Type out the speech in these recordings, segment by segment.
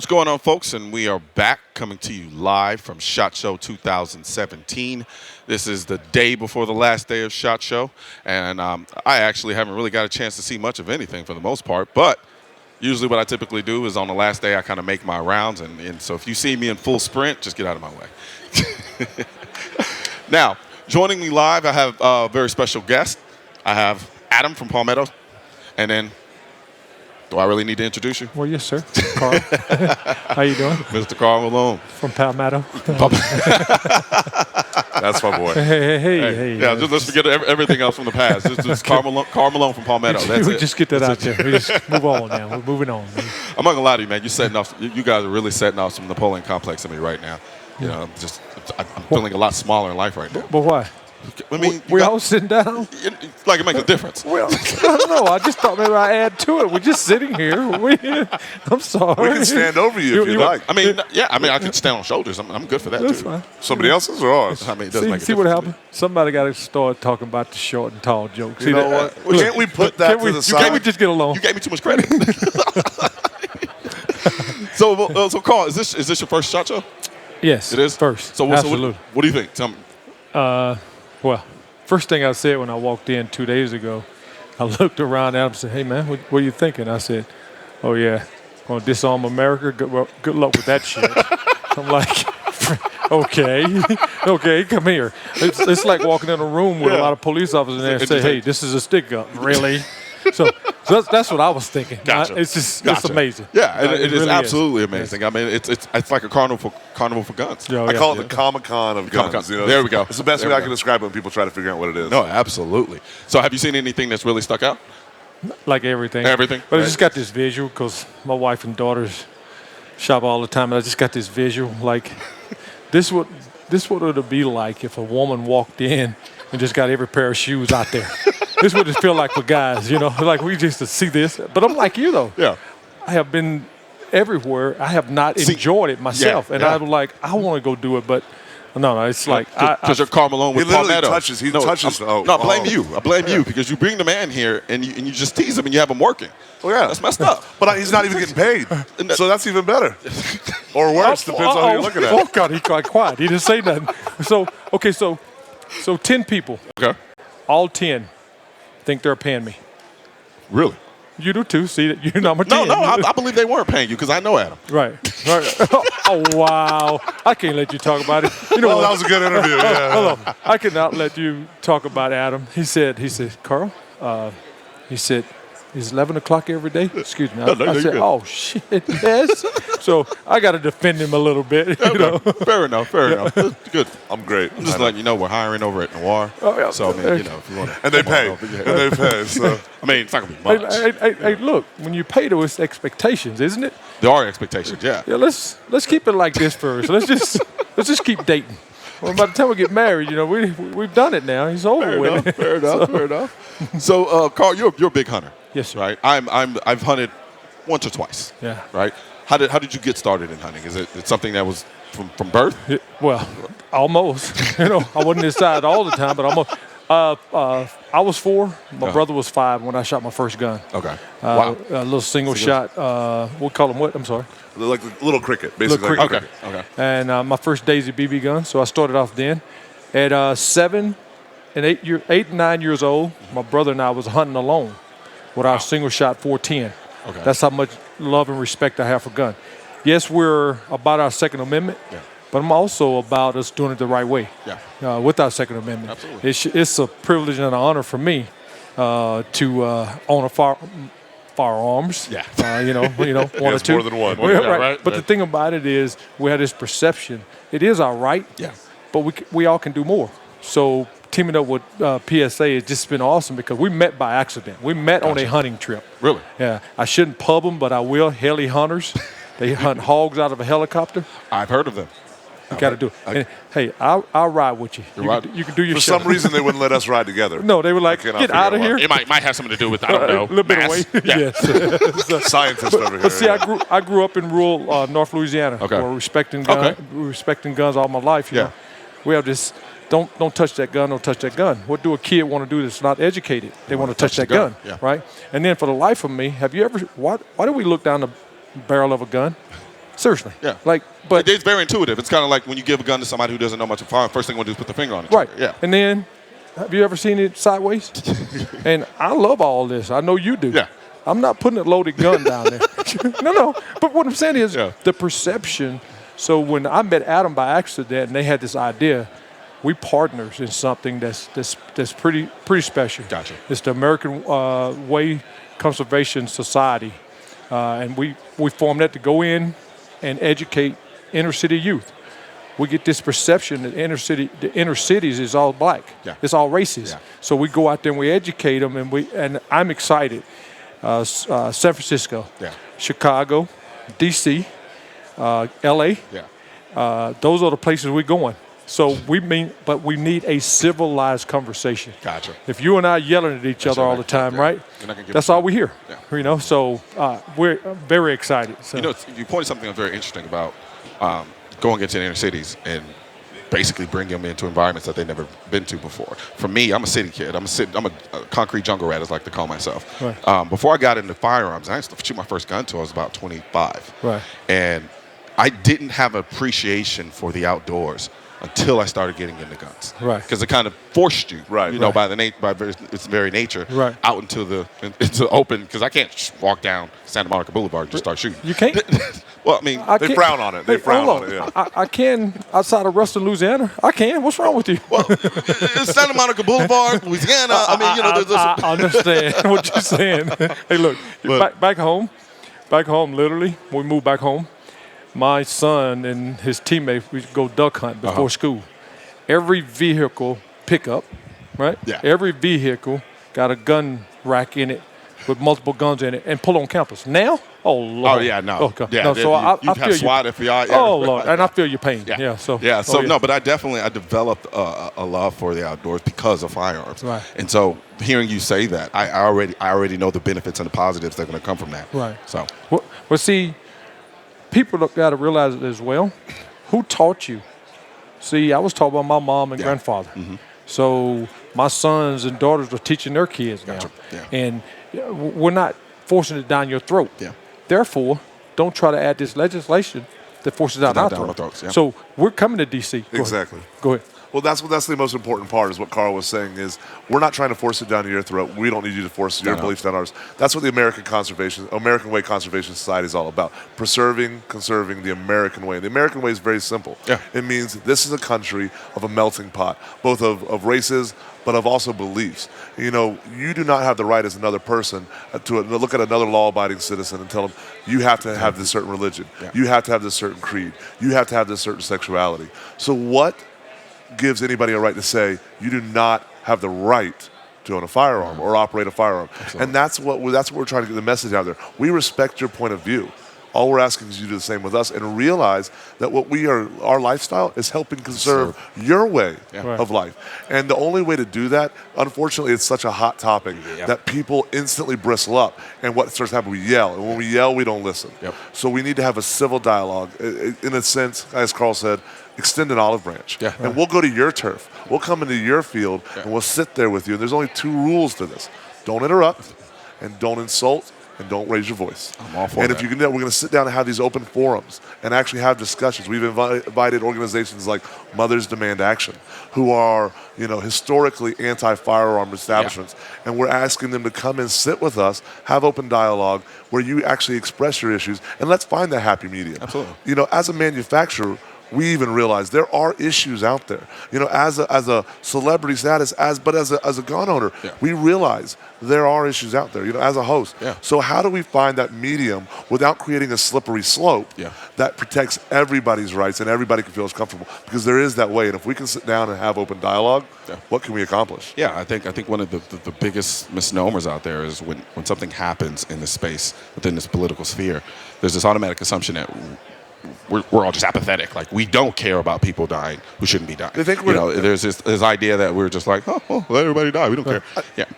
What's going on, folks? And we are back coming to you live from SHOT Show 2017. This is the day before the last day of SHOT Show, and I actually haven't really got a chance to see much of anything for the most part, but usually what I typically do is on the last day I kind of make my rounds, and so if you see me in full sprint, just get out of my way. Now, joining me live, I have a very special guest. I have Adam from Palmetto, and then do I really need to introduce you? Well, yes, sir. Karl. How you doing? Mr. Karl Malone. From Palmetto. That's my boy. Hey. Yeah, just let's forget everything else from the past. Just Karl Malone from Palmetto. That's it. Just get that out there. We just move on now. We're moving on. I'm not gonna lie to you, man. You're setting off. You guys are really setting off some Napoleon complex in me right now. You know, I'm feeling a lot smaller in life right now. But why? I mean, we all sitting down? Like it makes a difference. Well, I don't know. I just thought maybe I'd add to it. We're just sitting here. I'm sorry. We can stand over you if you like. I mean, yeah. I mean, I can stand on shoulders. I'm good for that That's too. fine. Somebody else's or ours? I mean, it does make a See what difference. happened? Somebody got to start talking about the short and tall jokes. You know what? Well, can't we put that to the side? Can't we just get along? You gave me too much credit. So Karl, is this your first SHOT Show? Yes. It is First. So Absolutely. what do you think? Tell me. Well, first thing I said when I walked in 2 days ago, I looked around at him and said, "Hey, man, what are you thinking?" I said, "Oh, yeah, going to disarm America? Good luck with that shit." I'm like, okay, come here. It's like walking in a room with a lot of police officers in there and say, "Hey, this is a stick up." Really? So that's what I was thinking. Gotcha. It's Gotcha. amazing. Yeah, it is really absolutely amazing. I mean, it's like a carnival for guns. Yeah, I call it the Comic-Con of guns. Comic-Con. You know? There we go. It's the best There way we I can describe it when people try to figure out what it is. No, absolutely. So have you seen anything that's really stuck out? Like everything. Everything. But I Right. just got this visual because my wife and daughters shop all the time, and I just got this visual. Like, this what it would be like if a woman walked in and just got every pair of shoes out there. This would just feel like for guys, you know, like we just to see this. But I'm like you though. Yeah. I have been everywhere. I have not enjoyed it myself, and I'm like, I want to go do it, but no, it's like Because you're Karl Malone with He literally Palmetto. touches. He touches. No, I blame you. I blame you because you bring the man here and you just tease him and you have him working. Oh yeah, That's messed up. But he's not even getting paid, so that's even better. Or worse, depends on who you're looking at. Oh God, he got quiet. He didn't say nothing. So 10 people, Okay. all 10, think they're paying me. Really? You do too. See, you're number 10. No, I believe they weren't paying you because I know Adam. Right. Oh wow! I can't let you talk about it. You know Well, what? that was a good interview. Yeah. Hold on. I cannot let you talk about Adam. He said, Karl, he said, it's 11 o'clock every day? Excuse me. I you're said, good. oh, shit, yes. So I got to defend him a little bit. You know? Fair enough. Good. I'm great. I'm just letting you know we're hiring over at Noir. Oh, yeah. So, I mean, you know, if you want to. And they pay. And they pay. So I mean, it's not going to be much. Hey, look, when you pay to, it's expectations, isn't it? There are expectations, yeah. Yeah, let's keep it like this first. Let's just keep dating. Well, by the time we get married, you know, we've done it now. He's over with it. Fair enough. So, Karl, you're a big hunter. Yes, sir. Right? I've hunted once or twice. Yeah. Right? How did you get started in hunting? Is it something that was from birth? Well, almost. You know, I wasn't inside all the time, but almost. I was 4. My brother was 5 when I shot my first gun. Okay. Wow. A little single shot. We'll call them what? I'm sorry. like a little cricket, basically. Little like a cricket. Okay. And my first Daisy BB gun, so I started off then. At 7 and 8 and 9 years old, my brother and I was hunting alone with our single shot 410. Okay. That's how much love and respect I have for gun. Yes, we're about our Second Amendment, but I'm also about us doing it the right way. Yeah. With our Second Amendment. Absolutely. It's a privilege and an honor for me to own a firearms. Yeah. You know, one or Yes, two. more than one. Well, Yeah, right. But the thing about it is, we have this perception. It is our right. Yeah. But we all can do more. So teaming up with PSA has just been awesome because we met by accident. We met on a hunting trip. Really? Yeah. I shouldn't pub them, but I will. Heli hunters. They hunt hogs out of a helicopter. I've heard of them. You got to do it. And, hey, I'll ride with you. You can do your For show. some reason, they wouldn't let us ride together. No, they were like, cannot get figure out of out here. It might have something to do with, I don't know, A little bit of mass. weight. Yeah. Yes. Scientist over here. But see, I grew up in rural North Louisiana. Okay. Where respecting guns all my life. You Yeah. know? We have this. Don't touch that gun. Don't touch that gun. What do a kid want to do that's not educated? They want to touch that gun, Yeah. right? And then for the life of me, have you ever? Why do we look down the barrel of a gun? Seriously. Yeah. Like, but it's very intuitive. It's kind of like when you give a gun to somebody who doesn't know much of firearms, first thing you want to do is put the finger on it. right. Yeah. And then, have you ever seen it sideways? And I love all this. I know you do. Yeah. I'm not putting a loaded gun down there. No. But what I'm saying is the perception. So when I met Adam by accident, and they had this idea, we partners in something that's pretty special. Gotcha. It's the American Way Conservation Society, and we formed that to go in and educate inner city youth. We get this perception that the inner cities is all black. Yeah. It's all racist. Yeah. So we go out there and we educate them, and I'm excited. San Francisco, Chicago, D.C., L.A. Yeah. Those are the places we're going. So we need a civilized conversation. Gotcha. If you and I yelling at each other all the time, right? That's all we hear. Yeah. You know. So we're very excited. So. You know, you pointed something very interesting about going into the inner cities and basically bring them into environments that they've never been to before. For me, I'm a city kid. I'm a concrete jungle rat, as I like to call myself. Right. Before I got into firearms, I used to shoot my first gun until I was about 25. Right. And I didn't have appreciation for the outdoors until I started getting into guns. Right. Because it kind of forced you, Right. you know, by its very nature, Right. out into the open. Because I can't just walk down Santa Monica Boulevard and just start shooting. You can't. Well, I mean, They frown on it. They frown hold on it, yeah. I can outside of Ruston, Louisiana. I can. What's wrong with you? well, it's Santa Monica Boulevard, Louisiana. I mean, you know, I understand what you're saying. Hey, look, back home, literally, when we moved back home, my son and his teammates, we go duck hunt before school. Every vehicle pickup, right? Yeah. Every vehicle got a gun rack in it with multiple guns in it and pull on campus. Now, oh, Lord. Oh, yeah, no. Okay. Yeah, no, so I you feel have SWAT, FBI. Yeah. Oh, Lord, and I feel your pain. Yeah. So No, but I developed a love for the outdoors because of firearms. Right. And so hearing you say that, I already know the benefits and the positives that are going to come from that. Right. So. Well, see, people got to realize it as well. Who taught you? See, I was taught by my mom and grandfather. Mm-hmm. So my sons and daughters are teaching their kids now. Gotcha. Yeah. And we're not forcing it down your throat. Yeah. Therefore, don't try to add this legislation that forces it down our throats. Yeah. So we're coming to D.C. Exactly. Go ahead. Well, that's the most important part, is what Karl was saying, is we're not trying to force it down your throat. We don't need you to force your beliefs down ours. That's what the American Way Conservation Society is all about. Conserving the American way. The American way is very simple. Yeah. It means this is a country of a melting pot, both of races, but of also beliefs. You know, you do not have the right as another person to look at another law-abiding citizen and tell them, you have to have this certain religion. Yeah. You have to have this certain creed. You have to have this certain sexuality. So what gives anybody a right to say you do not have the right to own a firearm or operate a firearm? Absolutely. And that's what we're trying to get the message out there. We respect your point of view. All we're asking is you do the same with us and realize that our lifestyle is helping conserve your way of life. And the only way to do that, unfortunately, it's such a hot topic that people instantly bristle up. And what starts happening, we yell. And when we yell, we don't listen. Yep. So we need to have a civil dialogue. In a sense, as Karl said, extend an olive branch. Yeah. And we'll go to your turf. We'll come into your field and we'll sit there with you. And there's only 2 rules to this. Don't interrupt and don't insult and don't raise your voice. I'm all for and that. if you can do that, we're going to sit down and have these open forums and actually have discussions. We've invited organizations like Mothers Demand Action, who are, historically anti-firearm establishments, and we're asking them to come and sit with us, have open dialogue where you actually express your issues, and let's find that happy medium. Absolutely. As a manufacturer, we even realize there are issues out there. As a celebrity status, as a gun owner, we realize there are issues out there. As a host. Yeah. So how do we find that medium without creating a slippery slope that protects everybody's rights and everybody can feel as comfortable? Because there is that way, and if we can sit down and have open dialogue, what can we accomplish? Yeah, I think one of the biggest misnomers out there is when something happens in this space within this political sphere, there's this automatic assumption that we're all just apathetic. Like, we don't care about people dying who shouldn't be dying. They think there's this idea that we're just like, let everybody die. We don't care.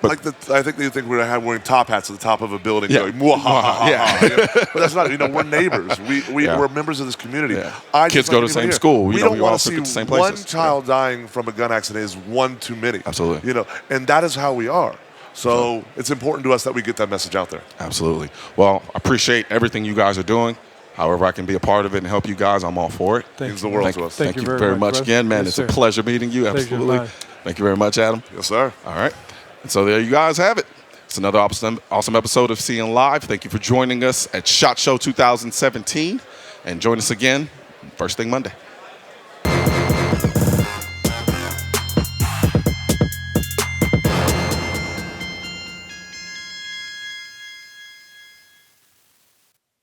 But I think they think we're wearing top hats at the top of a building going, But that's not. We're neighbors. We're members of this community. Yeah. Kids go to the same school. We don't want to the see same one places. child dying from a gun accident is one too many. Absolutely. And that is how we are. So it's important to us that we get that message out there. Absolutely. Well, I appreciate everything you guys are doing. However I can be a part of it and help you guys, I'm all for it. Means the world to us. Thank you very much again, man. Yes, it's a pleasure meeting you. Absolutely. Thank you very much, Adam. Yes, sir. All right. And so there you guys have it. It's another awesome episode of Seeing Live. Thank you for joining us at SHOT Show 2017. And join us again first thing Monday.